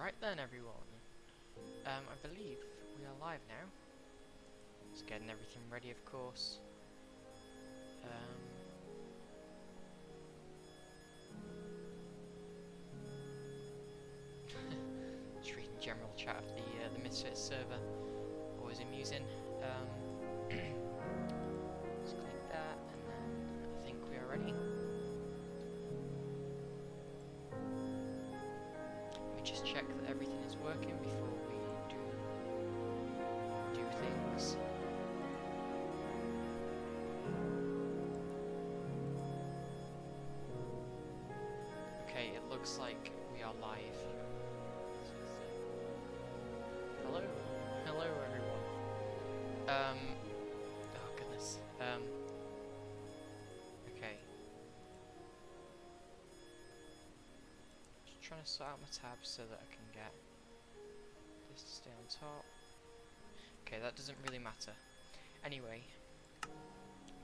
Right then, everyone. I believe we are live now. Just getting everything ready, of course. Just reading general chat of the Misfits server. Always amusing. Just click that, and then I think we are ready. Let me just check that everything is working before we do things. Okay, it looks like we are live. Hello, hello everyone. Oh goodness. Okay. Just trying to sort out my tabs so that I can get this to stay on top. Okay, that doesn't really matter. Anyway,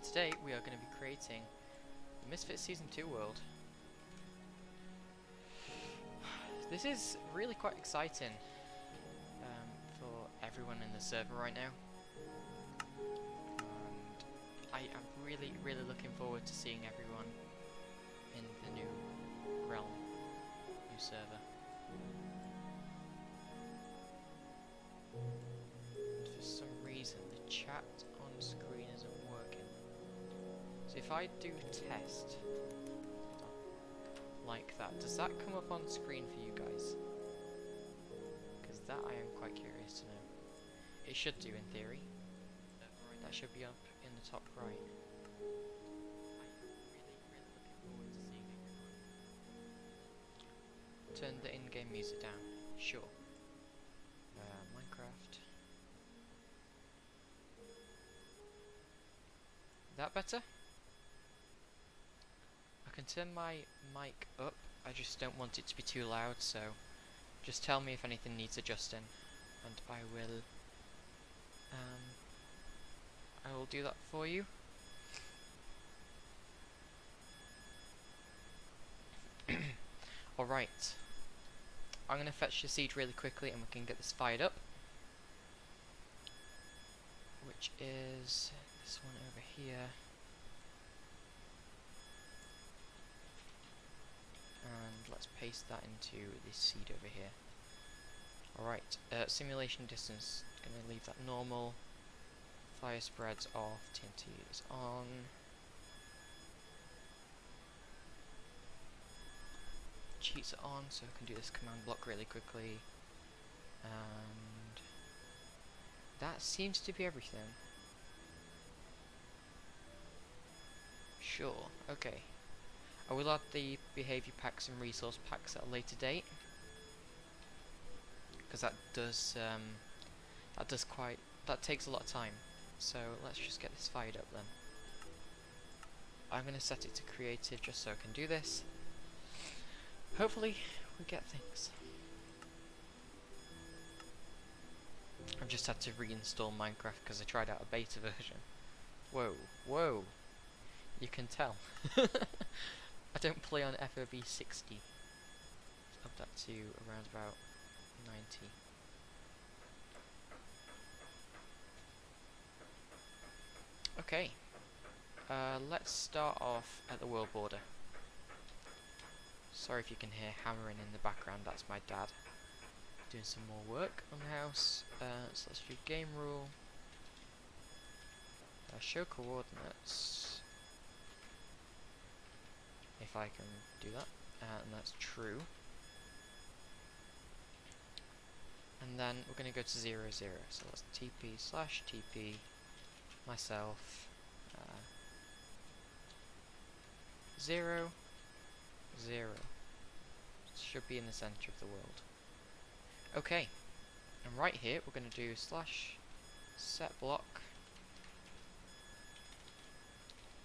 today we are going to be creating the Misfits Season 2 world. This is really quite exciting for everyone in the server right now. And I am really looking forward to seeing everyone in the new realm, new server. And for some reason the chat on screen isn't working. So if I do test like that, does that come up on screen for you guys? Because that I am quite curious to know. It should do in theory. That should be up in the top right. I am really looking forward to seeing everyone. Turn the in-game music down. Sure. Minecraft. That better? I can turn my mic up, I just don't want it to be too loud, so just tell me if anything needs adjusting, and I will do that for you. Alright, I'm going to fetch the seed really quickly and we can get this fired up, which is this one over here. And let's paste that into this seed over here. Alright, simulation distance, gonna leave that normal. Fire spreads off, TNT is on. Cheats are on, so I can do this command block really quickly. And that seems to be everything. Sure, okay. I will add the behaviour packs and resource packs at a later date, because that takes a lot of time. So let's just get this fired up then. I'm going to set it to creative just so I can do this. Hopefully we get things. I've just had to reinstall Minecraft because I tried out a beta version. Whoa, you can tell. I don't play on FOV 60. Up that to around about 90. Okay, let's start off at the world border. Sorry if you can hear hammering in the background, that's my dad doing some more work on the house. So let's do game rule. Show coordinates. If I can do that, and that's true. And then we're going to go to 0, 0. So let's TP/TP myself 0, 0. Should be in the center of the world. Okay, and right here we're going to do /set block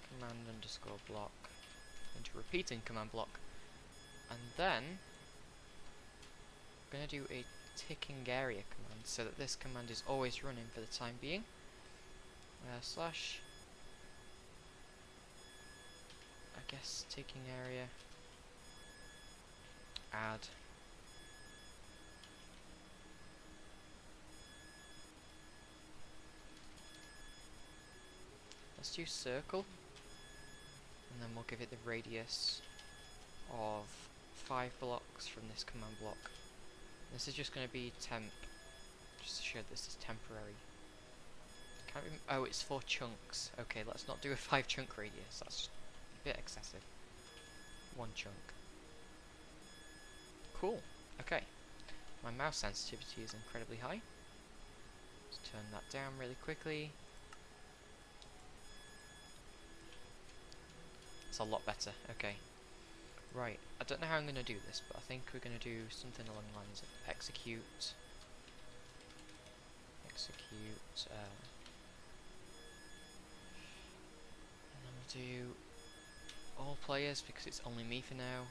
command underscore block into repeating command block, and then I'm going to do a ticking area command so that this command is always running for the time being. Slash, I guess, ticking area, add do circle, and then we'll give it the radius of 5 blocks from this command block. This is just going to be temp, just to show this is temporary. Oh, it's 4 chunks. Okay, let's not do a 5 chunk radius, that's a bit excessive. 1 chunk. Cool, okay. My mouse sensitivity is incredibly high. Let's turn that down really quickly. It's a lot better, okay. Right, I don't know how I'm going to do this, but I think we're going to do something along the lines of execute, and then we'll do all players because it's only me for now.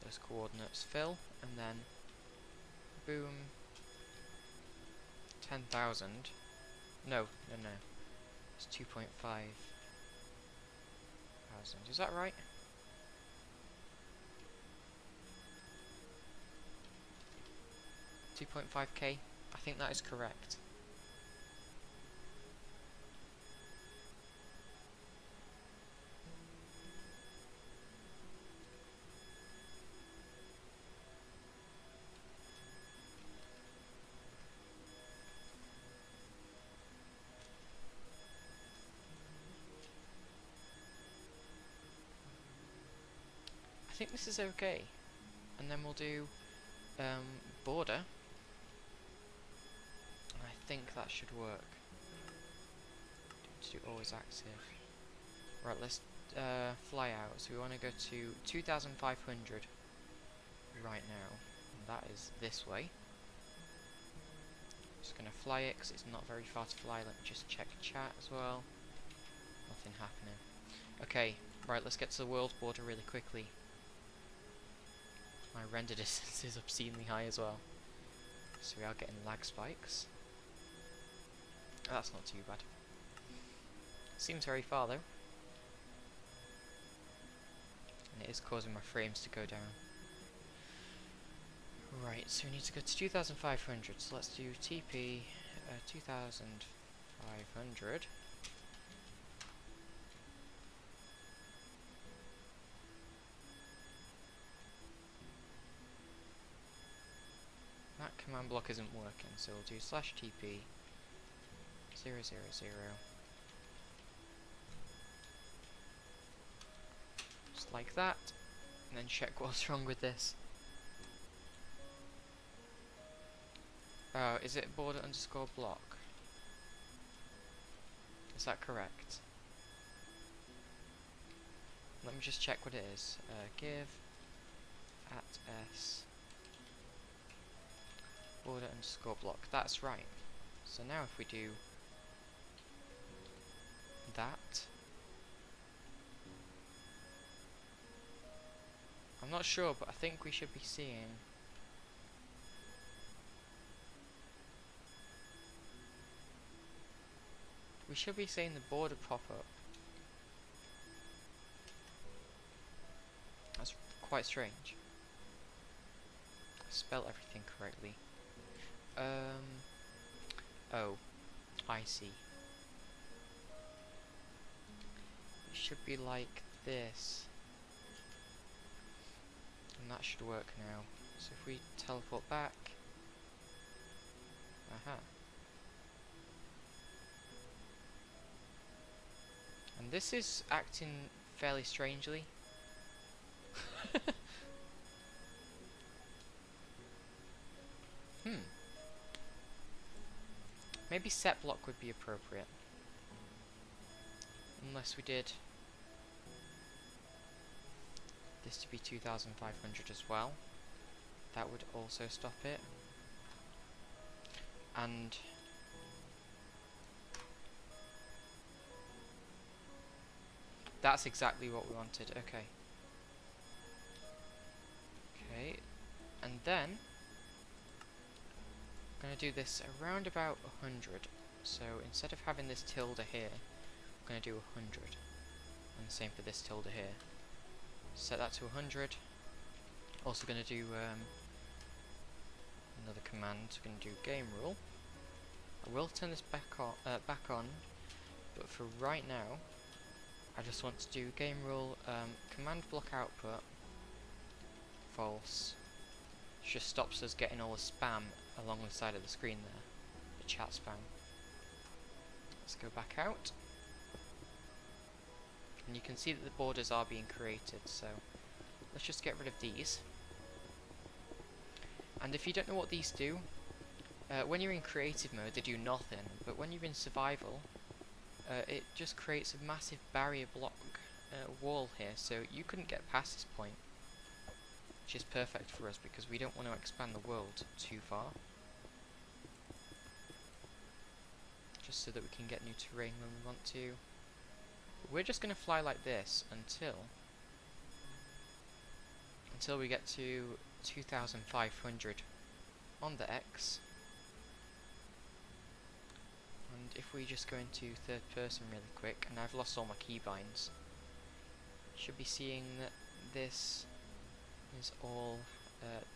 Those coordinates fill, and then boom, 10,000. No, it's 2.5 thousand. Is that right? $2.5k. I think that is correct. I think this is okay, and then we'll do border. I think that should work. To do always active. Right, let's fly out. So we want to go to 2,500 right now, and that is this way. Just gonna fly it because it's not very far to fly. Let me just check chat as well. Nothing happening. Okay, right, let's get to the world border really quickly. My render distance is obscenely high as well, so we are getting lag spikes. That's not too bad. Seems very far though, and it is causing my frames to go down. Right, so we need to go to 2,500, so let's do TP 2,500. That command block isn't working, so we'll do /TP 000. Just like that, and then check what's wrong with this. Oh, is it border underscore block? Is that correct? Let me just check what it is. Give @s border underscore block. That's right. So now if we do that, I'm not sure, but I think we should be seeing the border pop up. That's quite strange. I spelled everything correctly. Oh, I see. It should be like this, and that should work now. So if we teleport back, aha. And this is acting fairly strangely. Maybe set block would be appropriate. Unless we did this to be 2,500 as well. That would also stop it. And that's exactly what we wanted. Okay. Okay. And then I'm going to do this around about 100. So instead of having this tilde here, I'm going to do 100. And the same for this tilde here. Set that to 100. Also going to do another command. We're going to do game rule I will turn this back on, but for right now, I just want to do game rule command block output false. It just stops us getting all the spam along the side of the screen there, the chat spam. Let's go back out, and you can see that the borders are being created. So let's just get rid of these. And if you don't know what these do, when you're in creative mode they do nothing, but when you're in survival, it just creates a massive barrier block wall here, so you couldn't get past this point, which is perfect for us because we don't want to expand the world too far, just so that we can get new terrain when we want to. We're just going to fly like this until we get to 2,500 on the X. And if we just go into third person really quick, and I've lost all my keybinds, should be seeing that this is all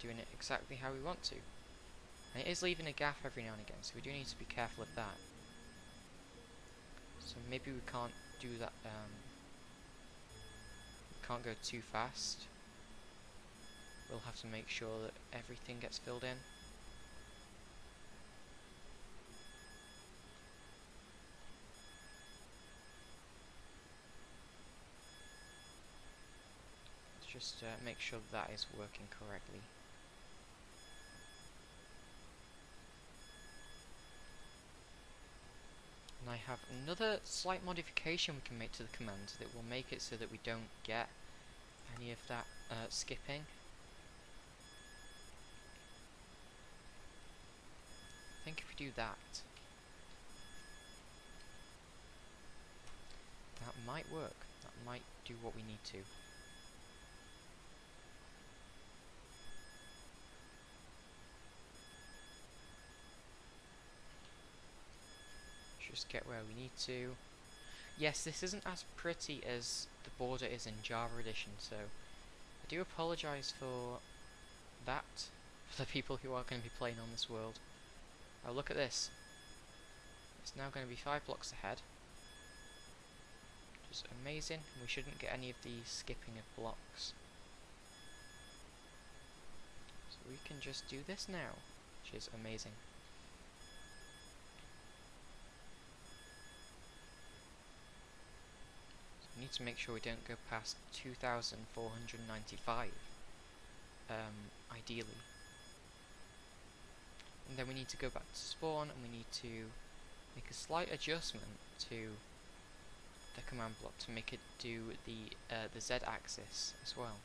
doing it exactly how we want to. And it is leaving a gap every now and again, so we do need to be careful of that. So maybe we can't do that, we can't go too fast. We'll have to make sure that everything gets filled in. Let's just make sure that is working correctly. And I have another slight modification we can make to the command that will make it so that we don't get any of that skipping. I think if we do that, that might work. That might do what we need to. Just get where we need to. Yes, this isn't as pretty as the border is in Java Edition, so I do apologise for that, for the people who are going to be playing on this world. Oh, look at this. It's now going to be 5 blocks ahead. Which is amazing. We shouldn't get any of the skipping of blocks. So we can just do this now, which is amazing. So we need to make sure we don't go past 2,495, ideally. And then we need to go back to spawn, and we need to make a slight adjustment to the command block to make it do the Z axis as well.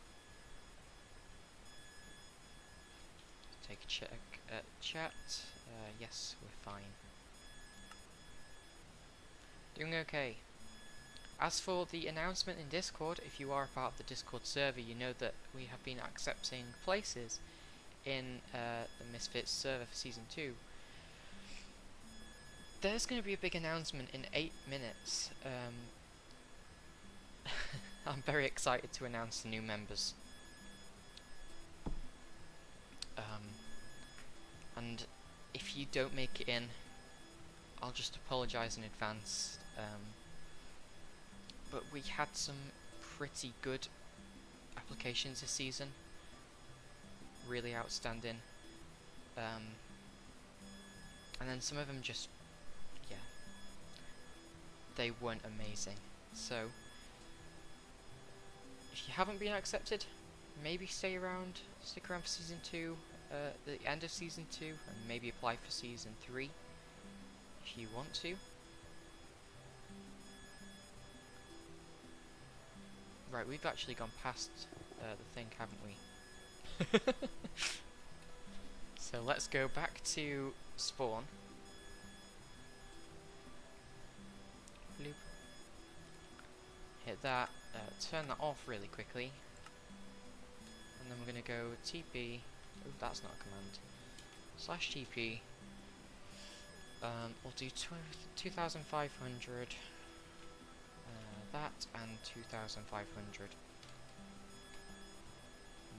Take a check at chat. Yes, we're fine. Doing okay. As for the announcement in Discord, if you are a part of the Discord server, you know that we have been accepting places in the Misfits server for Season 2. There's going to be a big announcement in 8 minutes. I'm very excited to announce the new members. And if you don't make it in, I'll just apologise in advance. But we had some pretty good applications this season. Really outstanding. And then some of them just, yeah, they weren't amazing. So if you haven't been accepted, maybe stick around for Season 2, the end of Season 2, and maybe apply for Season 3 if you want to. Right, we've actually gone past the thing, haven't we? So let's go back to spawn. Bloop. Hit that, turn that off really quickly, and then we're going to go TP, oh that's not a command, /TP, we'll do 2,500, that and 2,500, and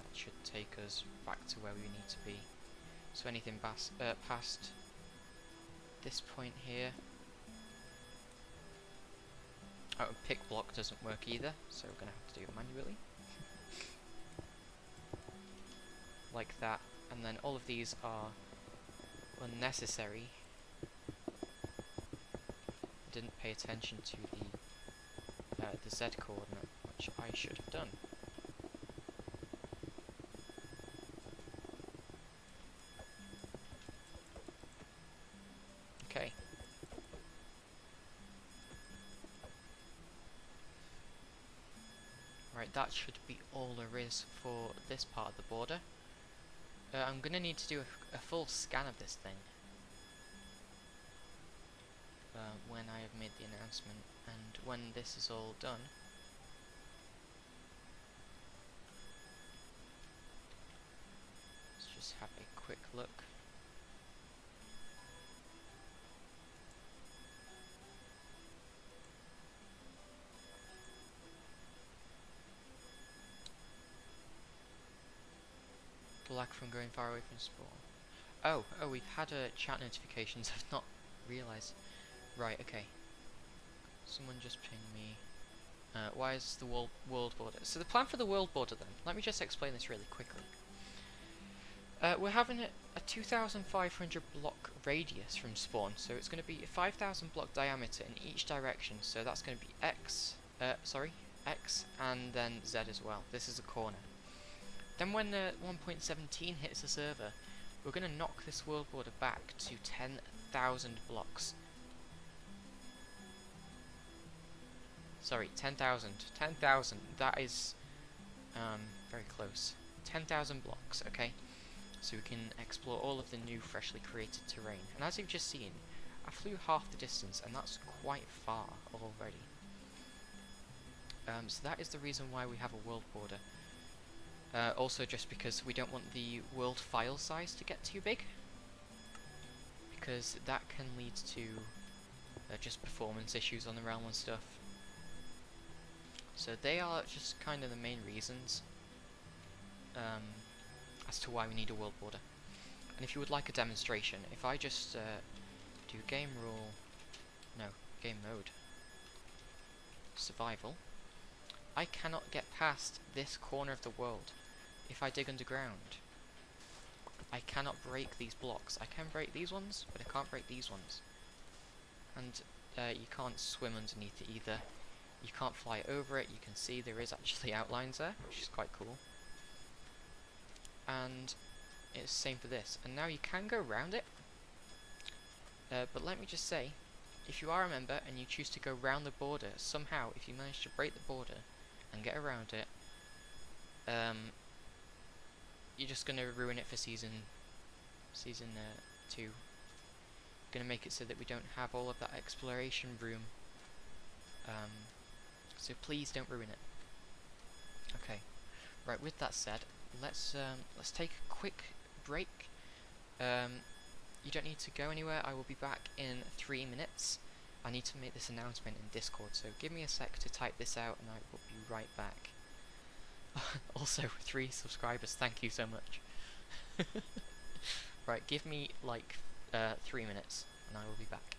that should take us back to where we need to be. So anything past this point here. Oh, pick block doesn't work either, so we're going to have to do it manually. Like that, and then all of these are unnecessary. Didn't pay attention to the Z coordinate, which I should have done. Okay. Right, that should be all there is for this part of the border. I'm going to need to do a full scan of this thing when I have made the announcement, and when this is all done, let's just have a quick look. Black from going far away from spawn. Oh, we've had chat notifications. I've not realised. Right, okay. Someone just pinged me. Why is the world border? So the plan for the world border then, let me just explain this really quickly. We're having a 2,500 block radius from spawn, so it's going to be a 5,000 block diameter in each direction, so that's going to be X and then Z as well. This is a corner. Then when 1.17 hits the server, we're going to knock this world border back to 10,000 blocks. Sorry, 10,000. 10,000, that is very close. 10,000 blocks, okay? So we can explore all of the new freshly created terrain. And as you've just seen, I flew half the distance, and that's quite far already. So that is the reason why we have a world border. Also just because we don't want the world file size to get too big, because that can lead to just performance issues on the realm and stuff. So they are just kind of the main reasons as to why we need a world border. And if you would like a demonstration, if I just do game mode, survival, I cannot get past this corner of the world. If I dig underground, I cannot break these blocks. I can break these ones, but I can't break these ones. And you can't swim underneath it either. You can't fly over it. You can see there is actually outlines there, which is quite cool. And it's the same for this. And now you can go around it. But let me just say, if you are a member and you choose to go around the border, somehow, if you manage to break the border and get around it, you're just going to ruin it for season 2. Going to make it so that we don't have all of that exploration room. So please don't ruin it. Okay. Right. With that said, let's take a quick break. You don't need to go anywhere. I will be back in 3 minutes. I need to make this announcement in Discord, so give me a sec to type this out, and I will be right back. Also, 3 subscribers. Thank you so much. Right. Give me like 3 minutes, and I will be back.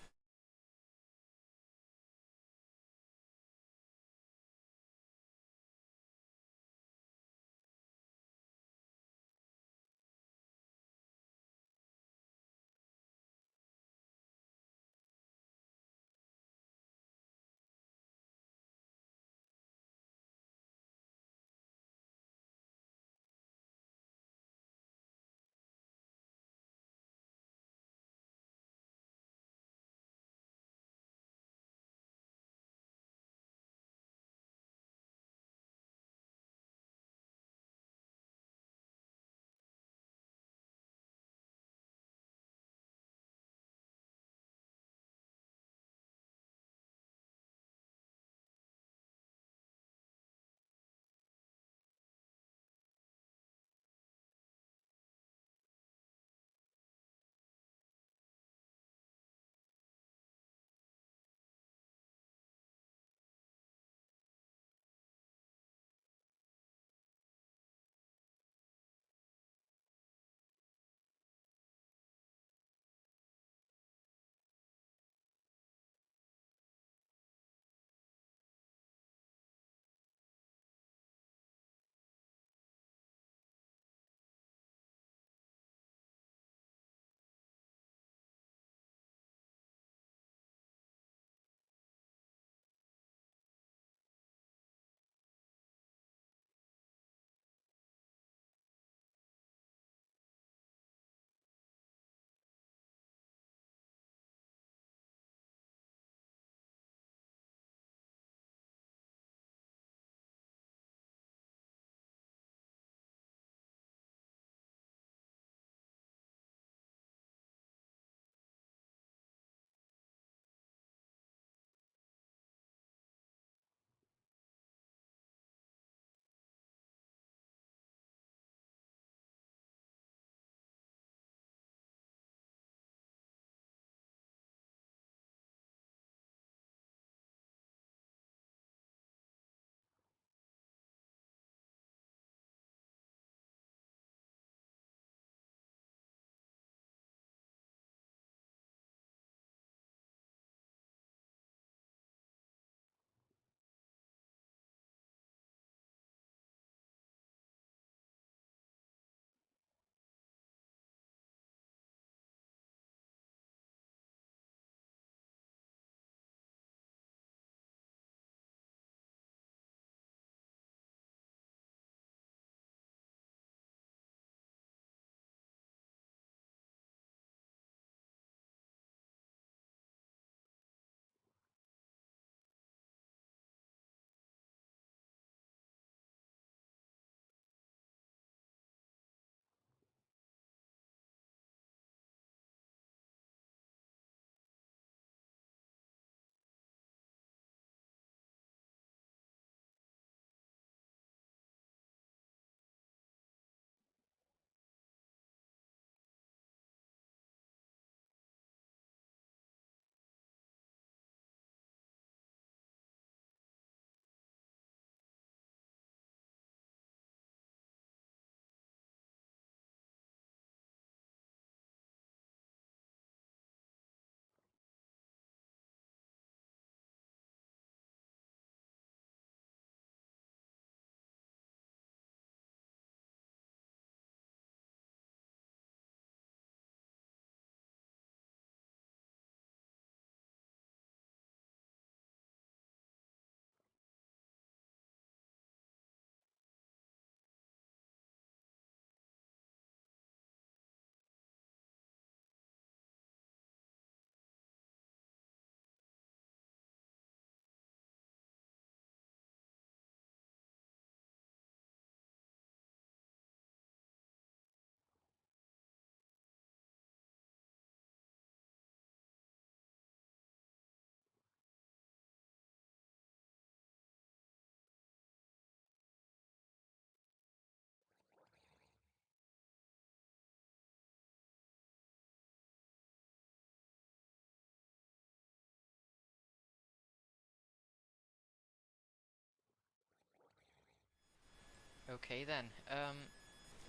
Okay then,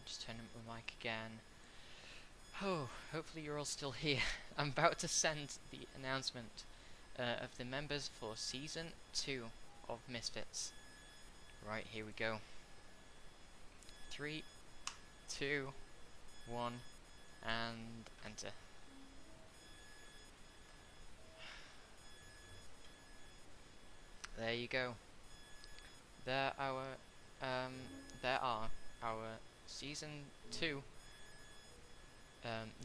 just turn up my mic again. Oh, hopefully you're all still here. I'm about to send the announcement of the members for Season 2 of Misfits. Right, here we go. 3, 2, 1, and enter. There you go. There are our Season 2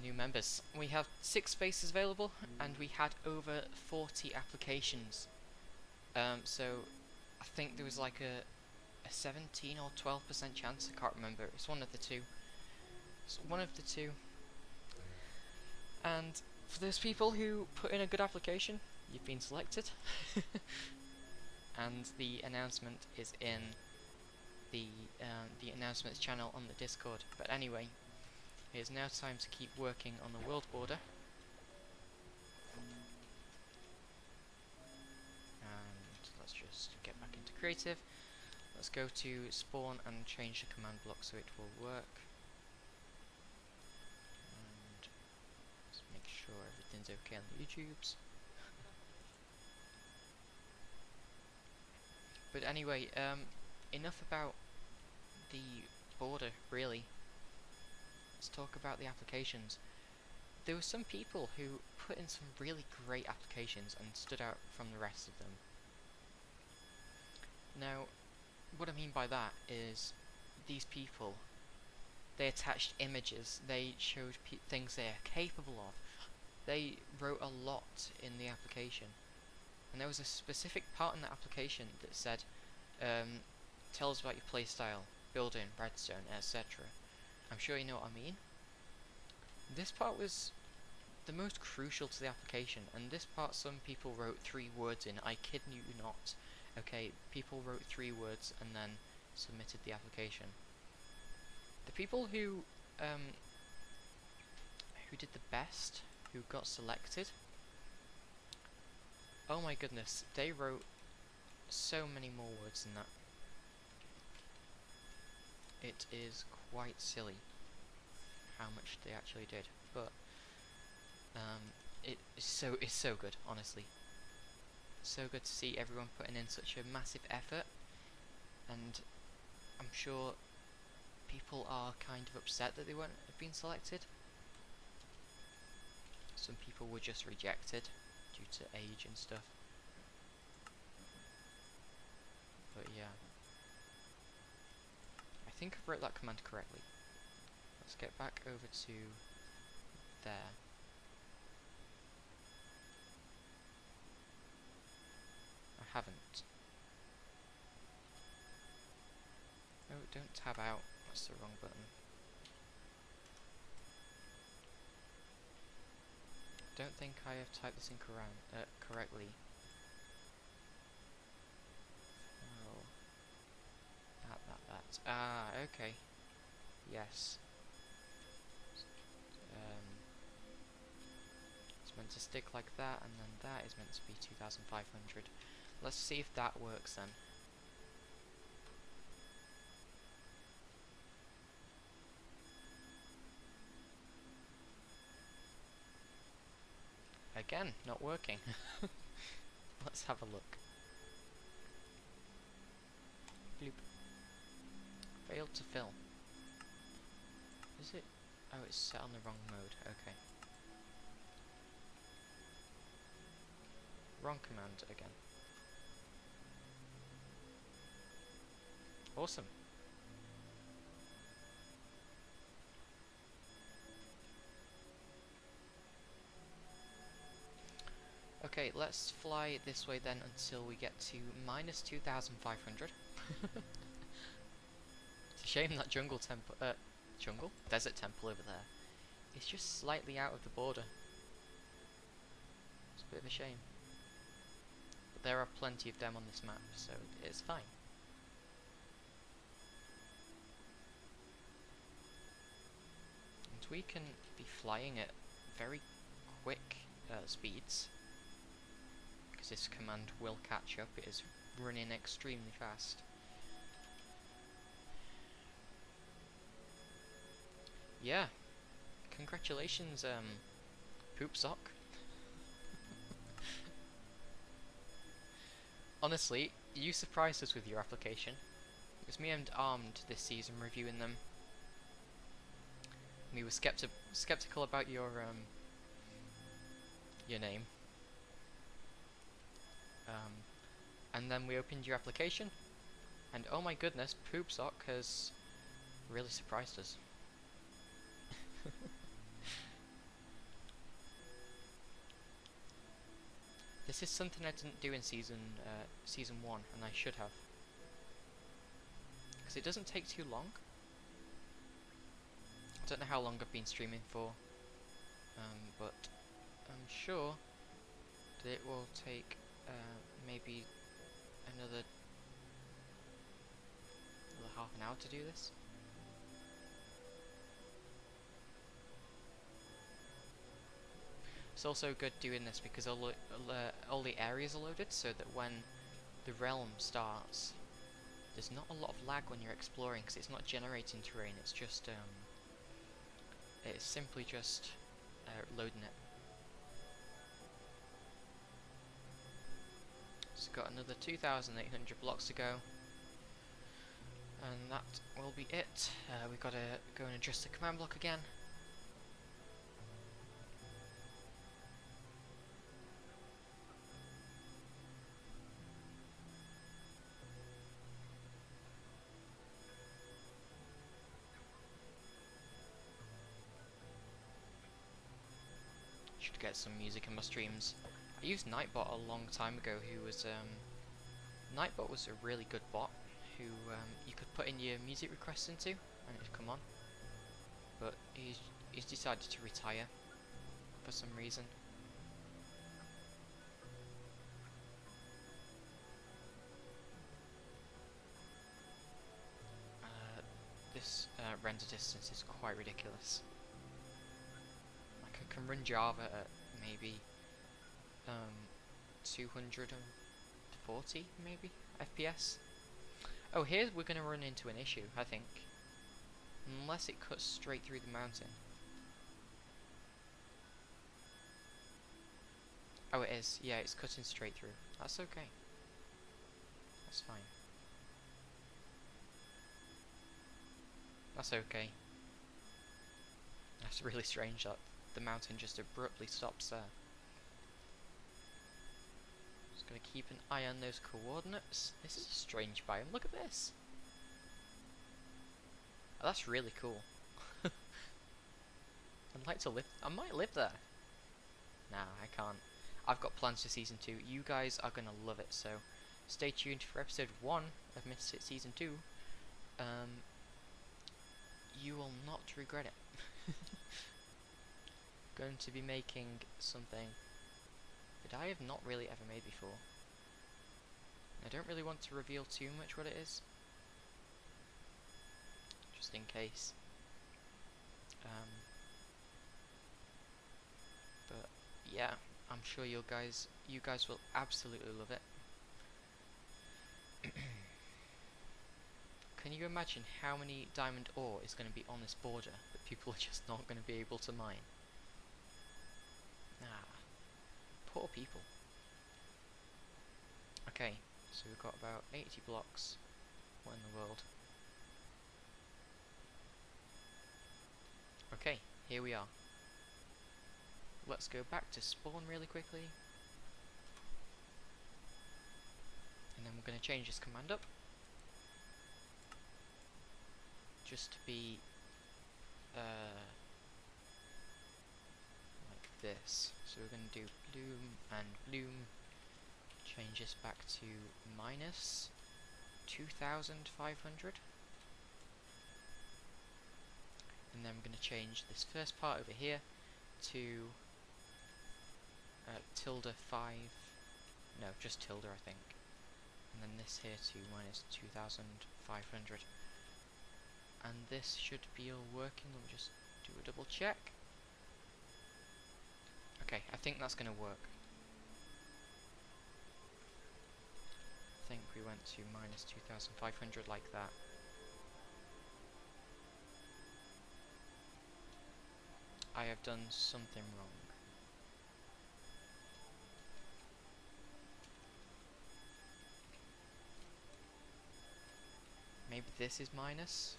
new members. We have 6 spaces available, and we had over 40 applications. So I think there was like a 17 or 12% chance. I can't remember. It's one of the two. It's one of the two. And for those people who put in a good application, you've been selected. And the announcement is in the announcements channel on the Discord. But anyway, it is now time to keep working on the world border. And let's just get back into creative. Let's go to spawn and change the command block so it will work. And let's make sure everything's okay on the YouTubes. But anyway, enough about the border, really. Let's talk about the applications. There were some people who put in some really great applications and stood out from the rest of them. Now, what I mean by that is these people, they attached images, they showed things they are capable of. They wrote a lot in the application. And there was a specific part in that application that said, tell us about your playstyle, building, redstone, etc. I'm sure you know what I mean. This part was the most crucial to the application, and this part some people wrote 3 words in. I kid you not. Okay, people wrote 3 words and then submitted the application. The people who did the best, who got selected, oh my goodness, they wrote so many more words than that. It is quite silly how much they actually did, but it's so good, honestly. So good to see everyone putting in such a massive effort, and I'm sure people are kind of upset that they weren't being selected. Some people were just rejected due to age and stuff. But yeah, I think I've wrote that command correctly. Let's get back over to there. I haven't. Oh, don't tab out. That's the wrong button. Don't think I have typed this in correctly. Oh. That. Ah, okay. Yes. It's meant to stick like that, and then that is meant to be 2500. Let's see if that works then. Again, not working. Let's have a look. Bloop. Failed to fill. Is it? Oh, it's set on the wrong mode. Okay. Wrong command again. Awesome. Okay, let's fly this way then until we get to minus 2,500. It's a shame that desert temple over there is just slightly out of the border. It's a bit of a shame. But there are plenty of them on this map, so it's fine. And we can be flying at very quick speeds, because this command will catch up. It is running extremely fast. yeah, congratulations, Poop Sock. Honestly, you surprised us with your application. It was me and Armed this season reviewing them. We were skeptical about your name. And then we opened your application, and oh my goodness, Poop Sock has really surprised us. This is something I didn't do in season 1, and I should have, because it doesn't take too long. I don't know how long I've been streaming for, but I'm sure that it will take maybe another half an hour to do this. It's also good doing this because all the areas are loaded, so that when the realm starts, there's not a lot of lag when you're exploring, because it's not generating terrain. It's just it's simply just loading it. So got another 2,800 blocks to go, and that will be it. We've got to go and adjust the command block again. Should get some music in my streams. I used Nightbot a long time ago, who was Nightbot was a really good bot who you could put in your music requests into and it'd come on. But he's decided to retire for some reason. This render distance is quite ridiculous. Like, I can run Java at maybe 240 maybe FPS. Oh, here we're going to run into an issue, I think. Unless it cuts straight through the mountain. Oh, it is. Yeah, it's cutting straight through. That's okay. That's fine. That's okay. That's really strange that the mountain just abruptly stops there. Just gotta keep an eye on those coordinates. This is a strange biome. Look at this. Oh, that's really cool. I'd like to live. I might live there. Nah, I can't. I've got plans for season 2. You guys are gonna love it. So, stay tuned for episode 1 of Misfits season 2. You will not regret it. Going to be making something that I have not really ever made before. I don't really want to reveal too much what it is, just in case. But yeah, I'm sure you guys will absolutely love it. Can you imagine how many diamond ore is going to be on this border that people are just not going to be able to mine? Ah, poor people. Okay, so we've got about 80 blocks. What in the world? Okay, here we are. Let's go back to spawn really quickly. And then we're going to change this command up. Just to be like this. So we're going to do bloom and bloom. Change this back to minus 2,500. And then we're going to change this first part over here to tilde 5. No, just tilde, I think. And then this here to minus 2,500. And this should be all working. Let me just do a double check. Okay, I think that's going to work. I think we went to minus 2,500 like that. I have done something wrong. Maybe this is minus?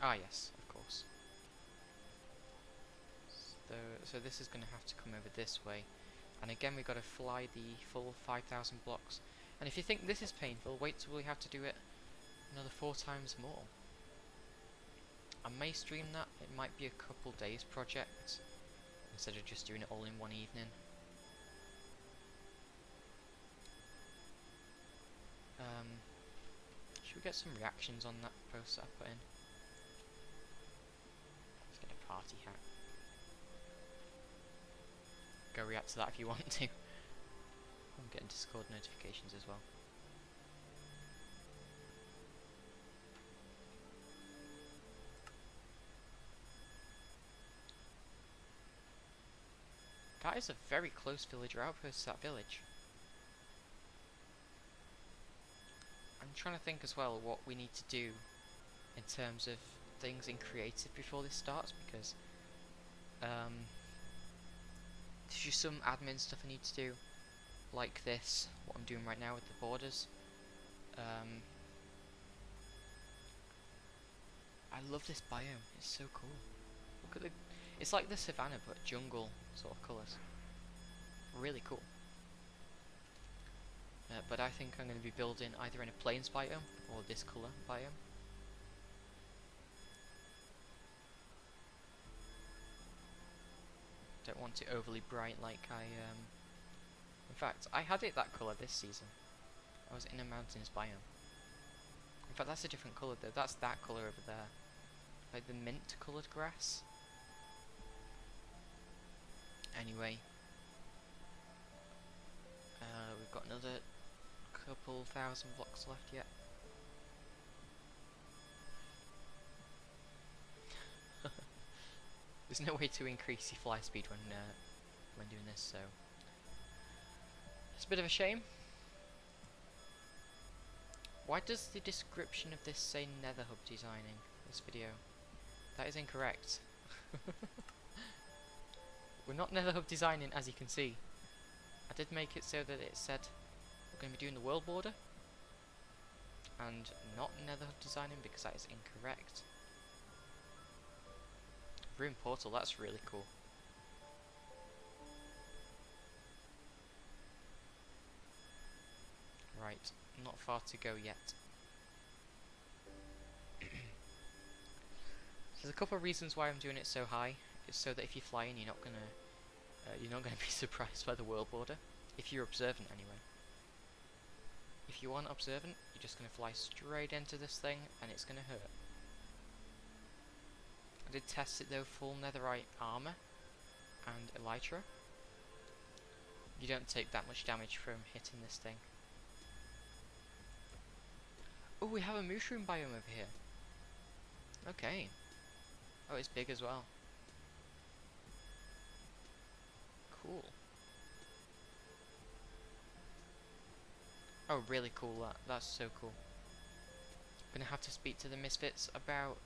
Ah yes, of course. So this is going to have to come over this way. And again we've got to fly the full 5,000 blocks. And if you think this is painful, wait till we have to do it another 4 times more. I may stream that. It might be a couple days project instead of just doing it all in one evening. Should we get some reactions on that post that I put in? Let's get a party hat. Go react to that if you want to. I'm getting Discord notifications as well. That is a very close villager outpost to that village. I'm trying to think as well what we need to do in terms of things in creative before this starts, because there's just some admin stuff I need to do, like this, what I'm doing right now with the borders. I love this biome, it's so cool. Look at the, it's like the savannah but jungle sort of colours. Really cool. But I think I'm going to be building either in a plains biome or this colour biome. Don't want it overly bright like I in fact, I had it that colour this season. I was in a mountains biome. In fact, that's a different colour though. That's that colour over there. Like the mint coloured grass. Anyway. We've got another couple thousand blocks left yet. There's no way to increase your fly speed when doing this, so it's a bit of a shame. Why does the description of this say Nether Hub designing this video? That is incorrect. We're not Nether Hub designing, as you can see. I did make it so that it said we're going to be doing the world border and not Nether Hub designing, because that is incorrect. Rune portal, that's really cool. Right, not far to go yet. There's a couple of reasons why I'm doing it so high. It's so that if you fly in, you're not gonna be surprised by the world border. If you're observant, anyway. If you aren't observant, you're just gonna fly straight into this thing, and it's gonna hurt. I did test it though, full netherite armor and elytra. You don't take that much damage from hitting this thing. Oh, we have a mushroom biome over here. Okay. Oh, it's big as well. Cool. Oh, really cool. That's so cool. Gonna have to speak to the Misfits about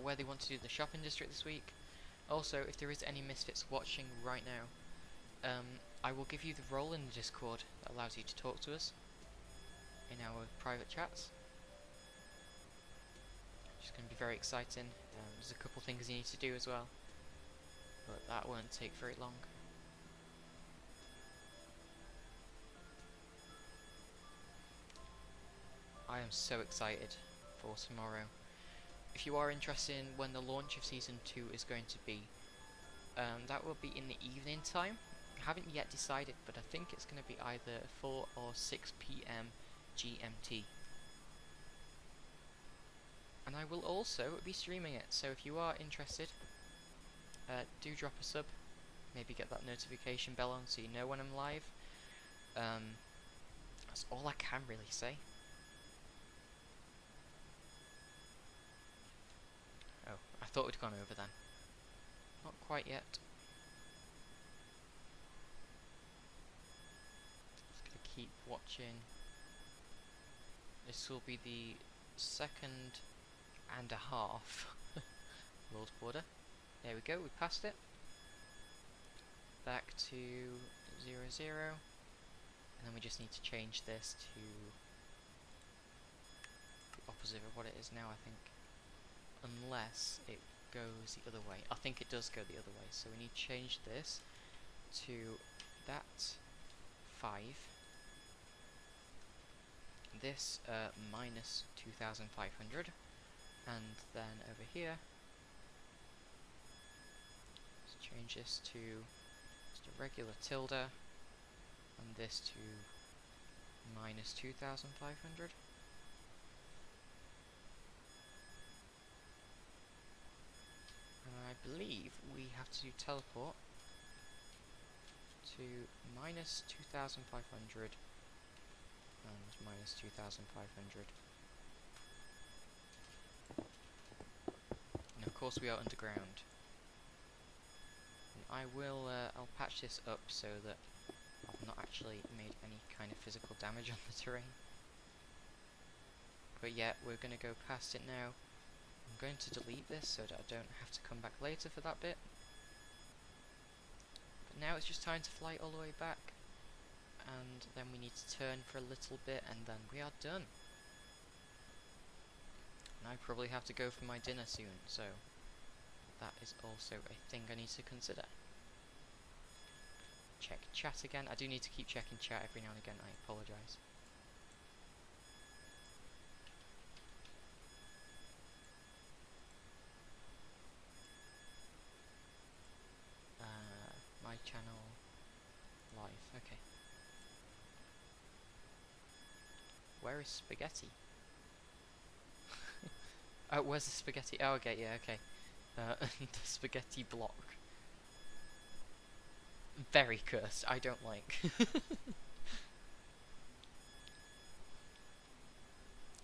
where they want to do the shopping district this week. Also, if there is any Misfits watching right now, I will give you the role in the Discord that allows you to talk to us in our private chats. It's going to be very exciting. There's a couple things you need to do as well, but that won't take very long. I am so excited for tomorrow. If you are interested in when the launch of Season 2 is going to be, that will be in the evening time. I haven't yet decided, but I think it's going to be either 4 or 6 PM GMT. And I will also be streaming it, so if you are interested, do drop a sub, maybe get that notification bell on so you know when I'm live. That's all I can really say. Oh, I thought we'd gone over then. Not quite yet. Just gonna keep watching. This will be the second and a half. World border. There we go, we passed it. Back to 0, 0. And then we just need to change this to the opposite of what it is now, I think. Unless it goes the other way. I think it does go the other way. So we need to change this to that 5. This minus 2,500. And then over here, let's change this to just a regular tilde. And this to minus 2,500. And I believe we have to teleport to minus 2,500 and minus 2,500. And of course we are underground. And I will, I'll patch this up so that I've not actually made any kind of physical damage on the terrain. But yeah, we're going to go past it now. I'm going to delete this so that I don't have to come back later for that bit. But now it's just time to fly all the way back. And then we need to turn for a little bit and then we are done. And I probably have to go for my dinner soon, so that is also a thing I need to consider. Check chat again. I do need to keep checking chat every now and again, I apologise. My channel live, okay. Where is spaghetti? Oh, where's the spaghetti? Oh, okay, yeah, okay. The spaghetti block. Very cursed, I don't like.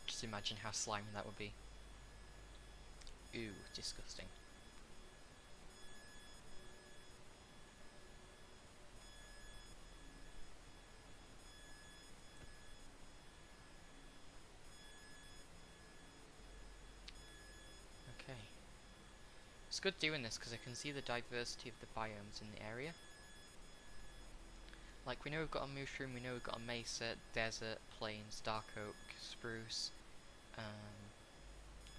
Just imagine how slimy that would be. Ooh, disgusting. Okay. It's good doing this because I can see the diversity of the biomes in the area. Like, we know we've got a mushroom, we know we've got a mesa, desert, plains, dark oak, spruce.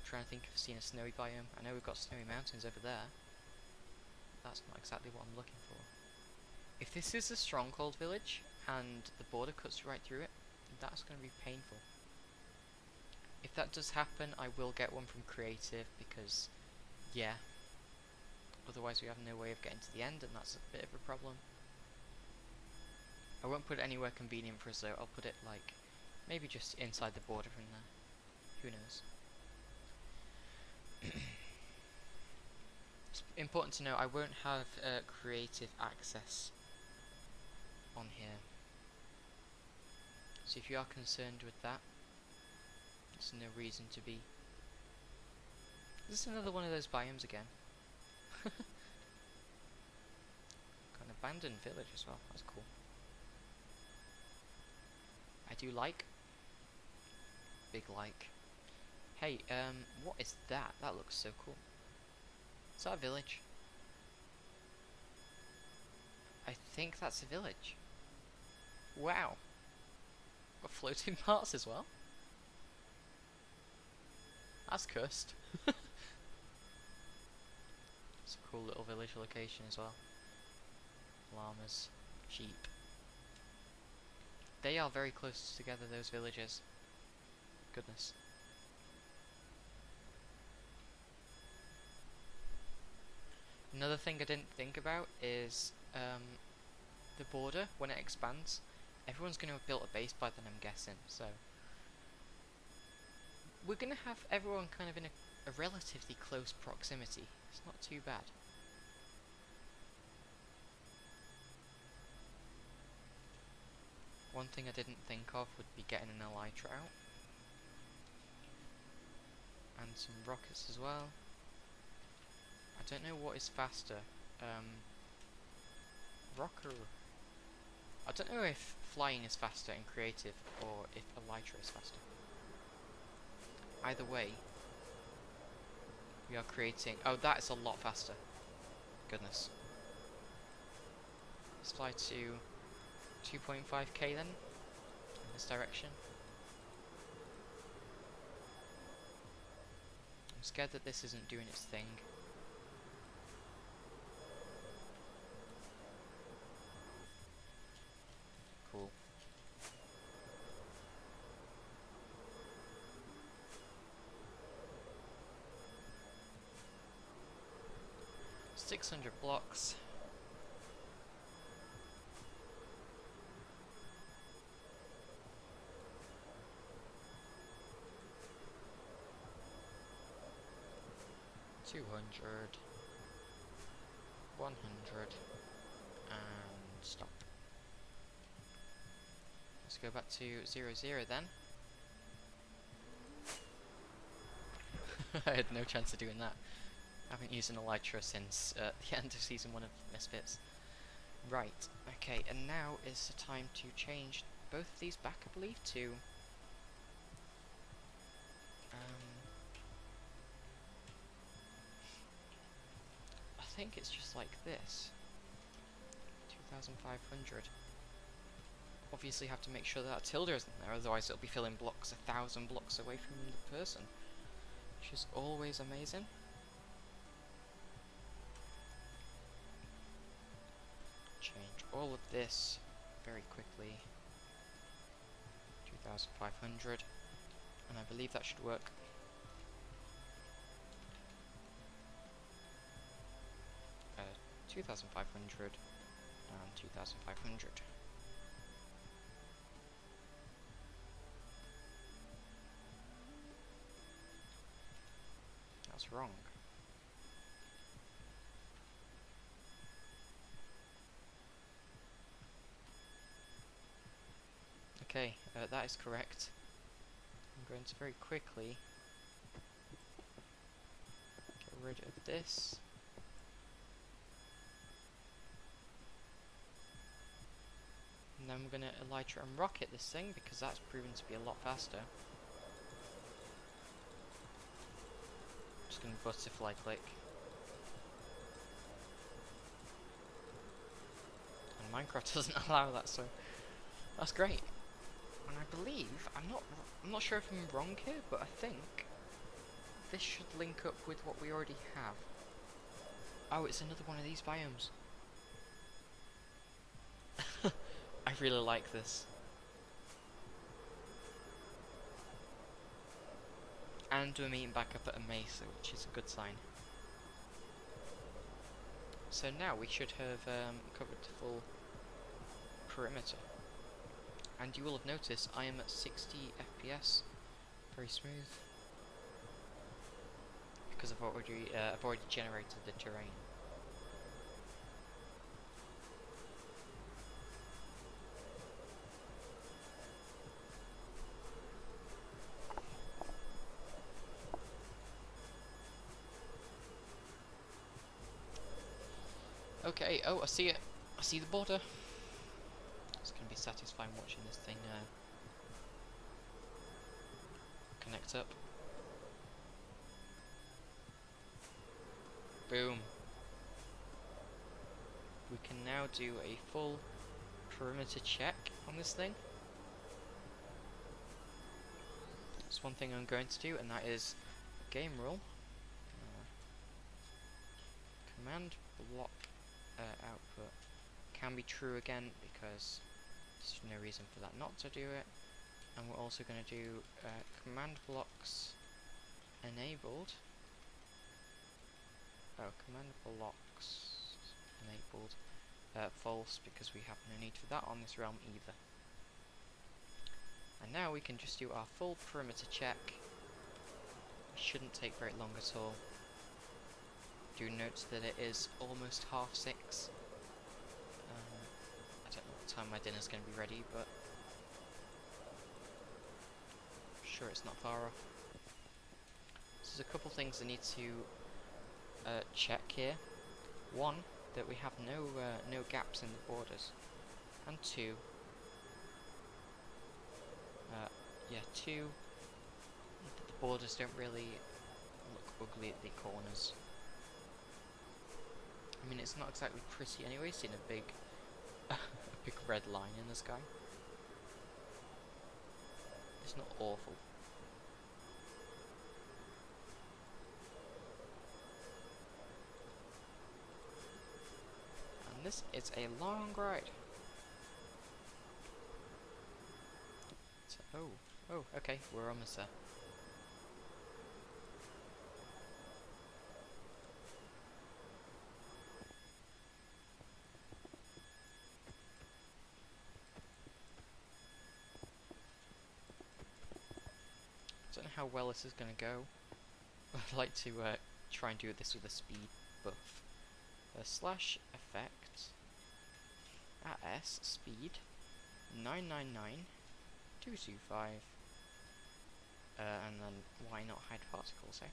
Trying to think if I've seen a snowy biome. I know we've got snowy mountains over there. That's not exactly what I'm looking for. If this is a stronghold village, and the border cuts right through it, that's going to be painful. If that does happen, I will get one from creative, because, yeah. Otherwise we have no way of getting to the end, and that's a bit of a problem. I won't put it anywhere convenient for us though, I'll put it like, maybe just inside the border from there. Who knows? It's important to know I won't have creative access on here. So if you are concerned with that, there's no reason to be. Is this another one of those biomes again? Got an abandoned village as well, that's cool. I do like. Big like. Hey, what is that? That looks so cool. Is that a village? I think that's a village. Wow. Got floating parts as well. That's cursed. It's a cool little village location as well. Llamas, sheep. They are very close together, those villages. Goodness. Another thing I didn't think about is the border, when it expands, everyone's going to have built a base by then, I'm guessing, so we're going to have everyone kind of in a relatively close proximity. It's not too bad. One thing I didn't think of would be getting an elytra out. And some rockets as well. I don't know what is faster. Rocker. I don't know if flying is faster in creative or if elytra is faster. Either way, We are creating... Oh, that is a lot faster. Goodness. Let's fly to 2.5k then, in this direction. I'm scared that this isn't doing its thing. Cool. $600 blocks. $200, 100, and stop. Let's go back to 0, then. I had no chance of doing that. I haven't used an elytra since the end of season 1 of Misfits. Right, okay, and now is the time to change both of these back, I believe, to... I think it's just like this. 2,500. Obviously have to make sure that tilde isn't there, otherwise it'll be filling blocks 1,000 blocks away from the person. Which is always amazing. Change all of this very quickly. 2,500. And I believe that should work. Uh, 2,500 and 2,500. That's wrong. Okay, that is correct. I'm going to very quickly get rid of this. And then we're going to elytra and rocket this thing, because that's proven to be a lot faster. Just going to butterfly click. And Minecraft doesn't allow that, so that's great. And I believe, I'm not sure if I'm wrong here, but I think this should link up with what we already have. Oh, it's another one of these biomes. I really like this. And we're meeting back up at a mesa, which is a good sign. So now we should have covered the full perimeter. And you will have noticed I am at 60 FPS, very smooth, because I've already generated the terrain. Okay, oh, I see it. I see the border. It's going to be satisfying watching this thing connect up. Boom. We can now do a full perimeter check on this thing. That's one thing I'm going to do, and that is game rule. Command block output can be true again, because there's no reason for that not to do it. And we're also going to do command blocks enabled. Oh, command blocks enabled false, because we have no need for that on this realm either. And now we can just do our full perimeter check. It shouldn't take very long at all. Do note that it is almost 6:30. I don't know what time my dinner's going to be ready, but I'm sure it's not far off. So there's a couple things I need to check here. One, that we have no gaps in the borders, and two, that the borders don't really look ugly at the corners. I mean, it's not exactly pretty anyway, seeing a big, a big red line in the sky. It's not awful. And this is a long ride. So, oh, okay, we're almost there. I don't know how well this is going to go. I'd like to try and do this with a speed buff. Slash effect at S speed 999225 and then why not hide particles, eh?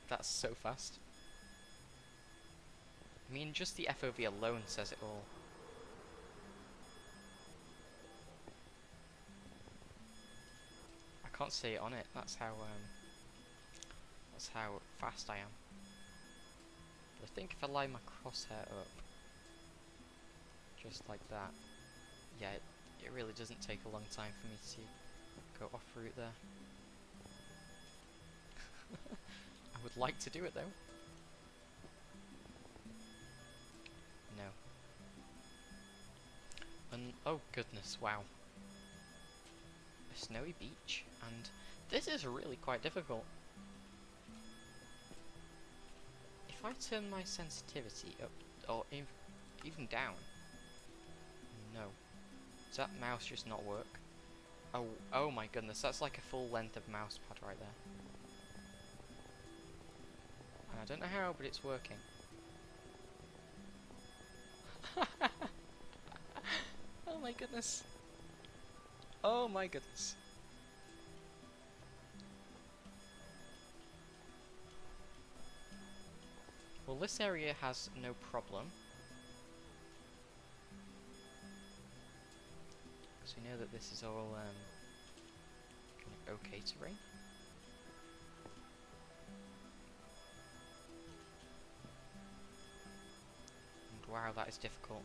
That's so fast. I mean, just the FOV alone says it all. I can't see it on it. That's how fast I am. But I think if I line my crosshair up, just like that, yeah, it really doesn't take a long time for me to go off route there. I would like to do it though. No. And oh goodness, wow. A snowy beach, and this is really quite difficult. If I turn my sensitivity up, or even down, no. Does that mouse just not work? Oh my goodness, that's like a full length of mouse pad right there. And I don't know how, but it's working. Oh my goodness. Oh my goodness. Well, this area has no problem. Because we know that this is all kind of okay terrain. And wow, that is difficult.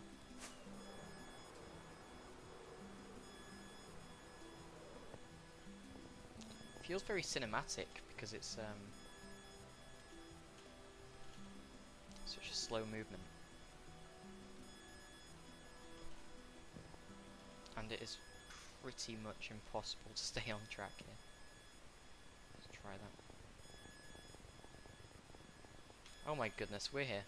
Feels very cinematic because it's such a slow movement, and it is pretty much impossible to stay on track here. Let's try that. Oh my goodness, we're here,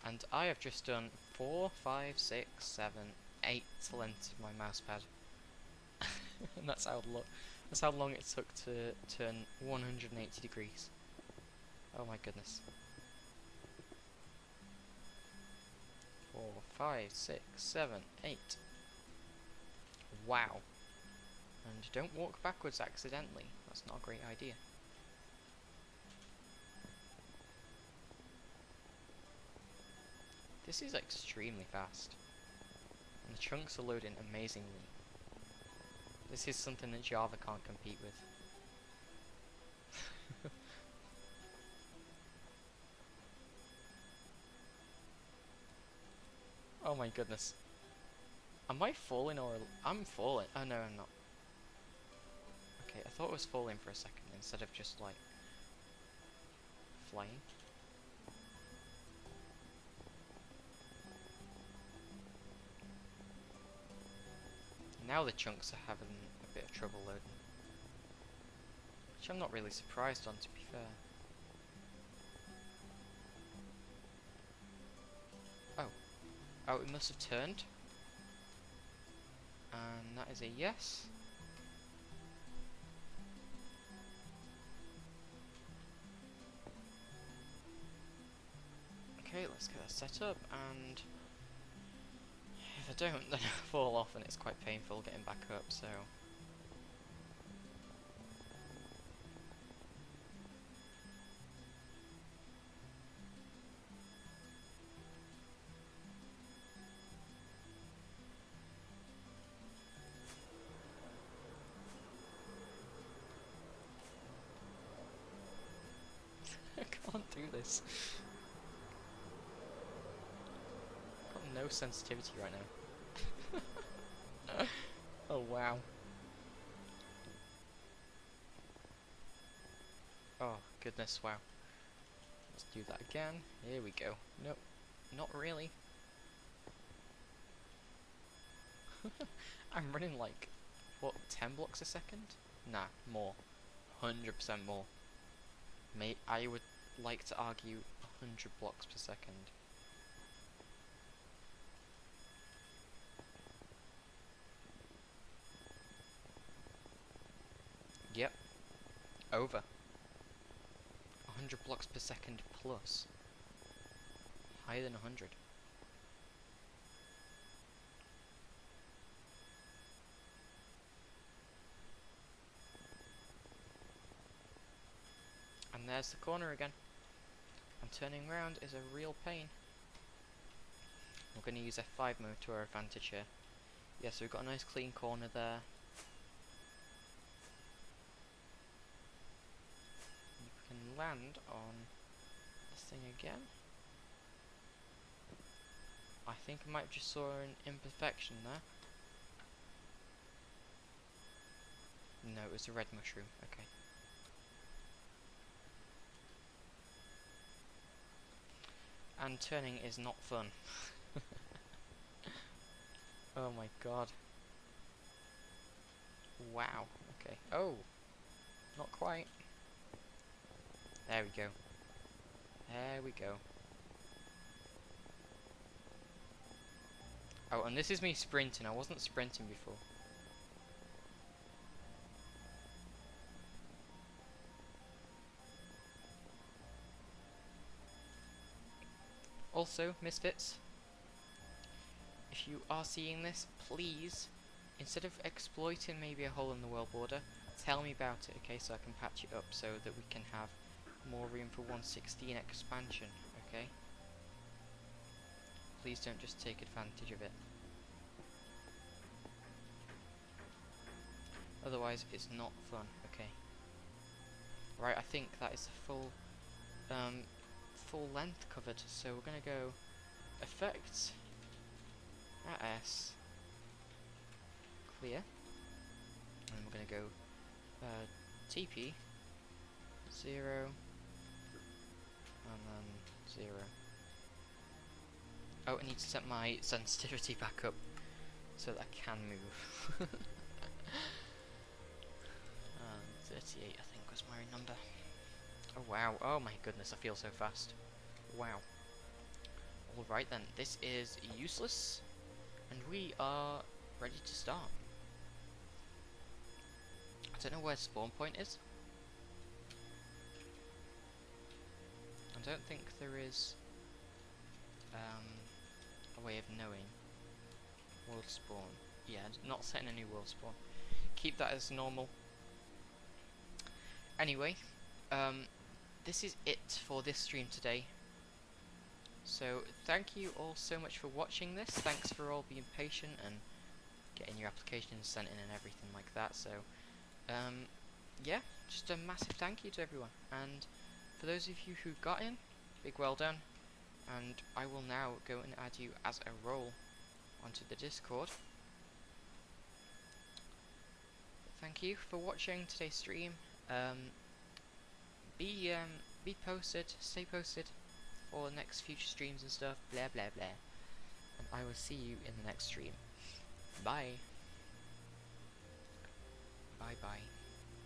and I have just done 4, 5, 6, 7, 8 lengths of my mouse pad, and that's how long it took to turn 180 degrees. Oh my goodness. 4, 5, 6, 7, 8. Wow. And don't walk backwards accidentally. That's not a great idea. This is extremely fast. And the chunks are loading amazingly. This is something that Java can't compete with. Oh my goodness. Am I falling or... I'm falling. Oh no, I'm not. Okay, I thought I was falling for a second instead of just like... flying. Now the chunks are having a bit of trouble loading. Which I'm not really surprised on, to be fair. Oh, it must have turned. And that is a yes. Okay, let's get that set up, and if I don't, then I fall off and it's quite painful getting back up, so... this. Got no sensitivity right now. Oh wow. Oh goodness, wow. Let's do that again. Here we go. Nope, not really. I'm running like, what, 10 blocks a second? Nah, more. 100% more. I would like to argue 100 blocks per second. Yep. Over. 100 blocks per second plus. Higher than 100. And there's the corner again. And turning round is a real pain. We're going to use F5 mode to our advantage here. Yeah, so we've got a nice clean corner there. You can land on this thing again. I think I might have just saw an imperfection there. No, it was a red mushroom. Okay. And turning is not fun. Oh my god. Wow. Okay. Oh! Not quite. There we go. There we go. Oh, and this is me sprinting. I wasn't sprinting before. Also, Misfits, if you are seeing this, please, instead of exploiting maybe a hole in the world border, tell me about it, okay, so I can patch it up so that we can have more room for 116 expansion, okay? Please don't just take advantage of it. Otherwise, it's not fun, okay? Right, I think that is the full length covered, so we're gonna go effects, S, clear, and we're gonna go TP 0 and then 0. Oh, I need to set my sensitivity back up so that I can move. 38 I think was my number. Oh wow, oh my goodness, I feel so fast. Wow. Alright then, this is useless, and we are ready to start. I don't know where spawn point is. I don't think there is a way of knowing. World spawn. Yeah, not setting a new world spawn. Keep that as normal. Anyway, this is it for this stream today. So thank you all so much for watching this. Thanks for all being patient and getting your applications sent in and everything like that. So yeah, just a massive thank you to everyone. And for those of you who got in, big well done. And I will now go and add you as a role onto the Discord. Thank you for watching today's stream. Be posted, stay posted for next future streams and stuff, blah blah blah. And I will see you in the next stream. Bye.